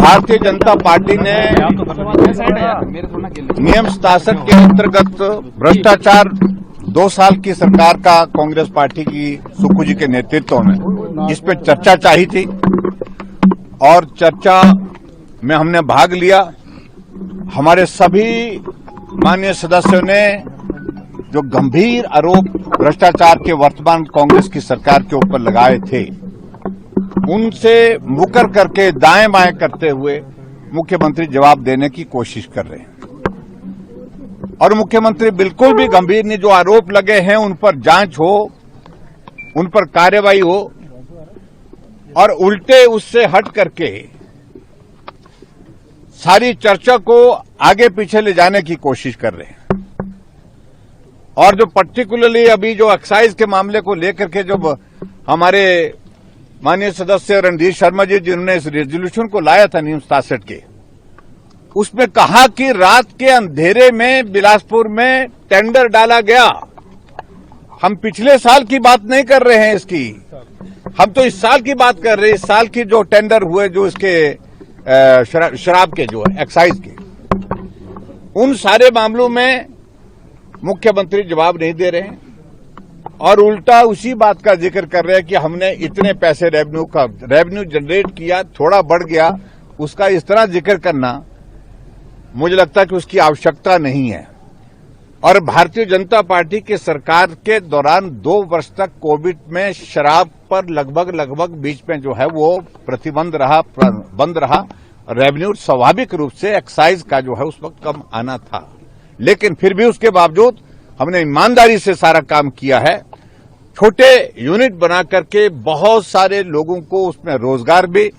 Bharatiya Janata party ने नियम 67 के अंतर्गत भ्रष्टाचार 2 साल की सरकार का कांग्रेस पार्टी की सुक्खू जी के नेतृत्व में इस पे चर्चा चाहिए थी और चर्चा में हमने भाग लिया। हमारे सभी माननीय सदस्यों ने जो गंभीर आरोप भ्रष्टाचार के वर्तमान कांग्रेस की सरकार के ऊपर लगाए थे उनसे मुकर करके दाएं बाएं करते हुए मुख्यमंत्री जवाब देने की कोशिश कर रहे हैं और मुख्यमंत्री बिल्कुल भी गंभीर नहीं। जो आरोप लगे हैं उन पर जांच हो, उन पर कार्रवाई हो और उल्टे उससे हट करके सारी चर्चा को आगे पीछे ले जाने की कोशिश कर रहे हैं। और जो पर्टिकुलरली अभी जो एक्साइज के मामले को लेकर के जो हमारे माननीय सदस्य रणधीर शर्मा जी जिन्होंने इस रेजोल्यूशन को लाया था नियम 67 के, उसमें कहा कि रात के अंधेरे में बिलासपुर में टेंडर डाला गया। हम पिछले साल की बात नहीं कर रहे हैं इसकी, हम तो इस साल की बात कर रहे हैं। इस साल की जो टेंडर हुए जो इसके शराब के जो एक्साइज के, उन सारे मामलों में मुख्यमंत्री जवाब नहीं दे रहे हैं और उल्टा उसी बात का जिक्र कर रहे हैं कि हमने इतने पैसे रेवेन्यू जनरेट किया, थोड़ा बढ़ गया। उसका इस तरह जिक्र करना मुझे लगता है कि उसकी आवश्यकता नहीं है। और भारतीय जनता पार्टी की सरकार के दौरान 2 वर्ष तक कोविड में शराब पर लगभग बीच में जो है वो प्रतिबंध रहा, बंद रहा। रेवेन्यू स्वाभाविक रूप से एक्साइज का जो है उस वक्त कम आना था, लेकिन फिर भी उसके बावजूद हमने ईमानदारी से सारा काम किया है। छोटे यूनिट बना करके बहुत सारे लोगों को उसमें रोजगार भी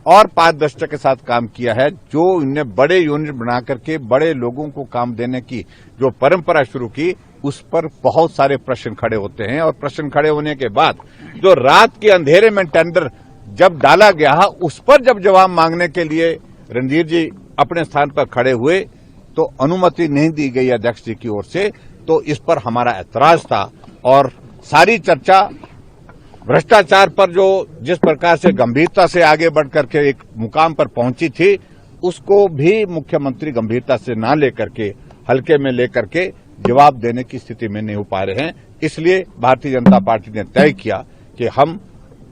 और पारदर्शिता के साथ काम किया है। जो इन्हें बड़े यूनिट बना करके बड़े लोगों को काम देने की जो परंपरा शुरू की, उस पर बहुत सारे प्रश्न खड़े होते हैं। और प्रश्न खड़े होने के बाद जो रात के अंधेरे में टेंडर जब डाला गया, उस पर जब जवाब मांगने के लिए रणधीर जी अपने स्थान पर खड़े हुए तो अनुमति नहीं दी गई अध्यक्ष जी की ओर से। तो इस पर हमारा ऐतराज था और सारी चर्चा भ्रष्टाचार पर जो जिस प्रकार से गंभीरता से आगे बढ़ करके एक मुकाम पर पहुंची थी, उसको भी मुख्यमंत्री गंभीरता से ना लेकर के हल्के में लेकर के जवाब देने की स्थिति में नहीं हो पा रहे हैं। इसलिए भारतीय जनता पार्टी ने तय किया कि हम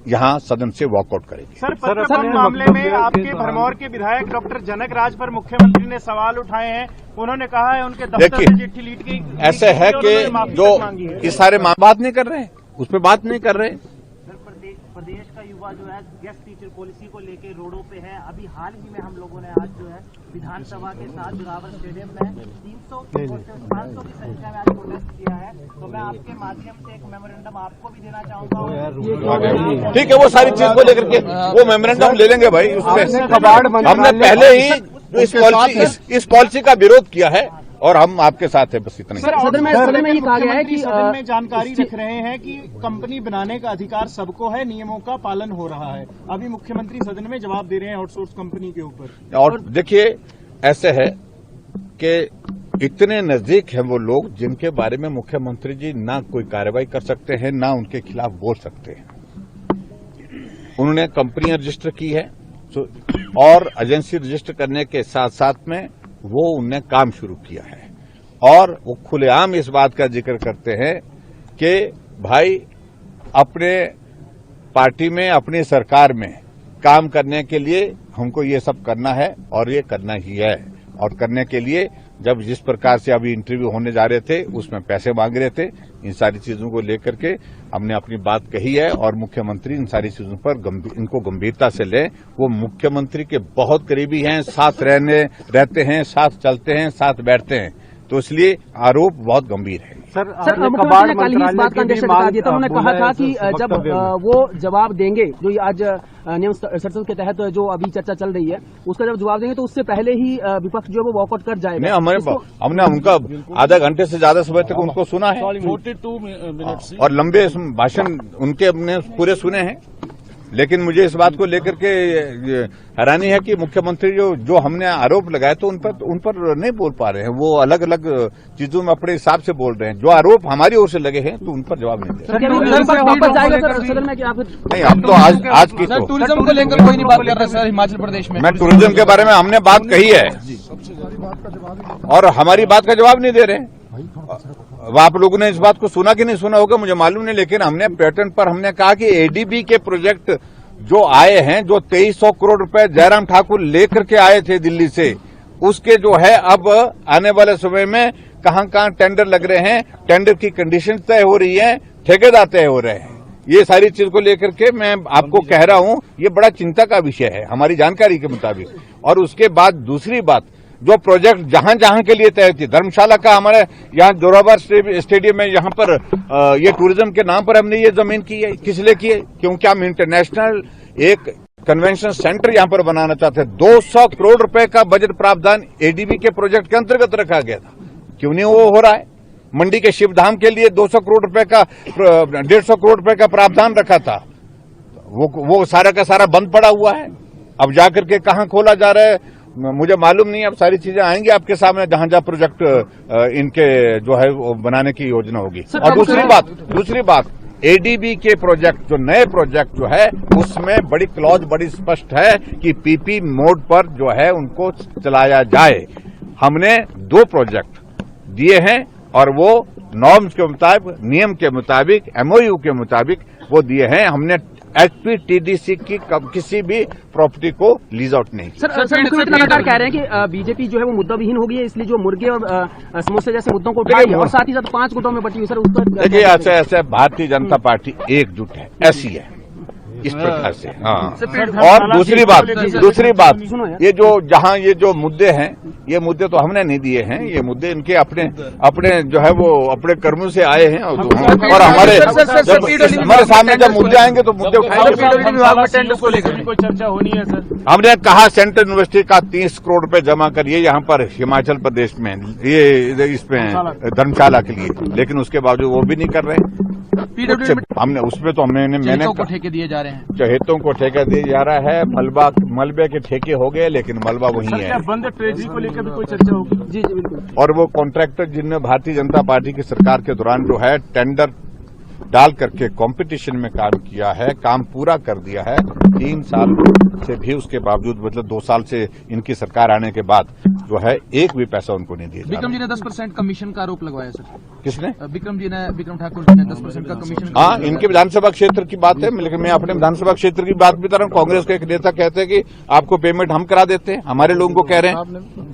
यहां सदन से वॉकआउट करेंगे। सर, मामले में आपके भरमौर के विधायक डॉक्टर जनक राज पर मुख्यमंत्री ने सवाल उठाए हैं। उन्होंने कहा है उनके दफ्तर से चिट्ठी लीक गई। ऐसे है कि जो इस सारे बात नहीं कर रहे हैं, उस पर बात नहीं कर रहे हैं। प्रदेश का युवा जो है गेस्ट टीचर पॉलिसी को लेके रोडों पे है। अभी हाल ही में हम लोगों ने आज जो है विधानसभा के साथ जोरावर स्टेडियम में 500 की संख्या में आज प्रोटेस्ट किया है। तो मैं आपके माध्यम से एक मेमोरेंडम आपको भी देना चाहूंगा। ठीक है, वो सारी चीज को लेकर के वो मेमोरेंडम ले लेंगे भाई। उसमें हमने पहले ही इस पॉलिसी का विरोध किया है और हम आपके साथ हैं, बस इतना ही। सदन में ये कहा गया है कि सदन में जानकारी रख रहे हैं कि कंपनी बनाने का अधिकार सबको है, नियमों का पालन हो रहा है। अभी मुख्यमंत्री सदन में जवाब दे रहे हैं आउटसोर्स कंपनी के ऊपर। और देखिए, ऐसे है कि इतने नजदीक हैं वो लोग जिनके बारे में मुख्यमंत्री जी ना कोई कार्रवाई कर सकते हैं, ना उनके खिलाफ बोल सकते हैं। उन्होंने कंपनियां रजिस्टर की है और एजेंसी रजिस्टर करने के साथ साथ में वो उनने काम शुरू किया है और वो खुलेआम इस बात का जिक्र करते हैं कि भाई अपने पार्टी में, अपनी सरकार में काम करने के लिए हमको ये सब करना है और ये करना ही है। और करने के लिए जब जिस प्रकार से अभी इंटरव्यू होने जा रहे थे उसमें पैसे मांग रहे थे, इन सारी चीजों को लेकर के हमने अपनी बात कही है और मुख्यमंत्री इन सारी चीजों पर इनको गंभीरता से लें। वो मुख्यमंत्री के बहुत करीबी हैं, साथ रहते हैं, साथ चलते हैं, साथ बैठते हैं, तो इसलिए आरोप बहुत गंभीर है। सर मुख्यमंत्री ने कल ही इस बात का अंदेशा जता दिया था। उन्होंने कहा था कि जब वो जवाब देंगे जो आज नियम 67 के तहत जो अभी चर्चा चल रही है उसका जब जवाब देंगे तो उससे पहले ही विपक्ष जो है वो वॉकआउट कर जाएगा। हमने उनका आधा घंटे से ज्यादा समय तक उनको सुना है 42 मिनट और लंबे भाषण उनके हमने पूरे सुने हैं। लेकिन मुझे इस बात को लेकर के हैरानी है कि मुख्यमंत्री जो हमने आरोप लगाए तो उन पर नहीं बोल पा रहे हैं। वो अलग अलग चीजों में अपने हिसाब से बोल रहे हैं। जो आरोप हमारी ओर से लगे हैं तो उन पर जवाब नहीं दे रहे। नहीं, हम तो आज की तो टूरिज्म को लेकर कोई नहीं बात कर रहा सर हिमाचल प्रदेश में। मैं टूरिज्म के बारे में हमने बात कही है और हमारी बात का जवाब नहीं दे रहे। आप लोगों ने इस बात को सुना कि नहीं सुना होगा मुझे मालूम नहीं, लेकिन हमने पैटर्न पर हमने कहा कि एडीबी के प्रोजेक्ट जो आए हैं, जो 2300 करोड़ रुपए जयराम ठाकुर लेकर के आए थे दिल्ली से, उसके जो है अब आने वाले समय में कहां टेंडर लग रहे हैं, टेंडर की कंडीशन तय हो रही है, ठेकेदार तय हो रहे हैं। ये सारी चीज को लेकर के मैं आपको कह रहा हूं, ये बड़ा चिंता का विषय है हमारी जानकारी के मुताबिक। और उसके बाद दूसरी बात, जो प्रोजेक्ट जहां जहां के लिए तय थी, धर्मशाला का हमारे यहाँ जोरावर स्टेडियम में यहाँ पर ये टूरिज्म के नाम पर हमने ये जमीन की है। किस लिए की है? क्योंकि हम इंटरनेशनल एक कन्वेंशन सेंटर यहाँ पर बनाना चाहते हैं। 200 करोड़ रुपए का बजट प्रावधान एडीबी के प्रोजेक्ट के अंतर्गत रखा गया था, क्यों नहीं वो हो रहा है? मंडी के शिवधाम के लिए 200 करोड़ रुपए का 150 करोड़ रुपए का प्रावधान रखा था, वो सारा का सारा बंद पड़ा हुआ है। अब जाकर के कहां खोला जा रहा है मुझे मालूम नहीं। अब सारी चीजें आएंगी आपके सामने जहां जहां प्रोजेक्ट इनके जो है वो बनाने की योजना होगी। और दूसरी बात एडीबी के प्रोजेक्ट जो नए प्रोजेक्ट जो है उसमें बड़ी क्लॉज बड़ी स्पष्ट है कि पीपी मोड पर जो है उनको चलाया जाए। हमने 2 प्रोजेक्ट दिए हैं और वो नॉर्म्स के मुताबिक, नियम के मुताबिक, एमओयू के मुताबिक वो दिए हैं। हमने एचपीटीडीसी की किसी भी प्रॉपर्टी को लीज आउट नहीं किया। सर मुख्यमंत्री लगातार कह रहे हैं कि बीजेपी जो है वो मुद्दा विहीन हो गई है, इसलिए जो मुर्गे और समोसे जैसे मुद्दों को उठाई और साथ ही साथ 5 गुटों में बटी हुई। सर उस पर देखिए, ऐसे भारतीय जनता पार्टी एकजुट है, ऐसी है इस प्रकार से। हाँ, और दूसरी बात ये जो जहाँ ये जो मुद्दे हैं, ये मुद्दे तो हमने नहीं दिए हैं, ये मुद्दे इनके अपने जो है वो अपने कर्मों से आए हैं। और हमारे सामने जब मुद्दे आएंगे तो मुद्दे उठाएंगे। कोई चर्चा होनी है सर? हमने कहा सेंट्रल यूनिवर्सिटी का 30 करोड़ रुपए जमा करिए यहाँ पर हिमाचल प्रदेश में, ये इसमें धर्मशाला के लिए, लेकिन उसके बावजूद वो भी नहीं कर रहे। हमने उसमें तो मैंने ठेके दिए जा रहे हैं, चहेतों को ठेका दिया जा रहा है। मलबे के ठेके हो गए, लेकिन मलबा वही है। बंद ट्रेजरी को लेकर भी कोई चर्चा होगी? जी बिल्कुल। और वो कॉन्ट्रैक्टर जिनने भारतीय जनता पार्टी की सरकार के दौरान जो है टेंडर डाल करके कंपटीशन में काम किया है, काम पूरा कर दिया है, 3 साल से भी उसके बावजूद, मतलब 2 साल से इनकी सरकार आने के बाद जो है एक भी पैसा उनको नहीं दिया। विक्रम जी ने 10% कमीशन का आरोप लगवाया सर। किसने? विक्रम ठाकुर जी ने 10% का कमीशन। हाँ, इनके विधानसभा क्षेत्र की बात है, लेकिन मैं अपने विधानसभा क्षेत्र की बात बता रहा हूँ। कांग्रेस के एक नेता कहते हैं कि आपको पेमेंट हम करा देते हैं, हमारे लोगों को कह रहे हैं।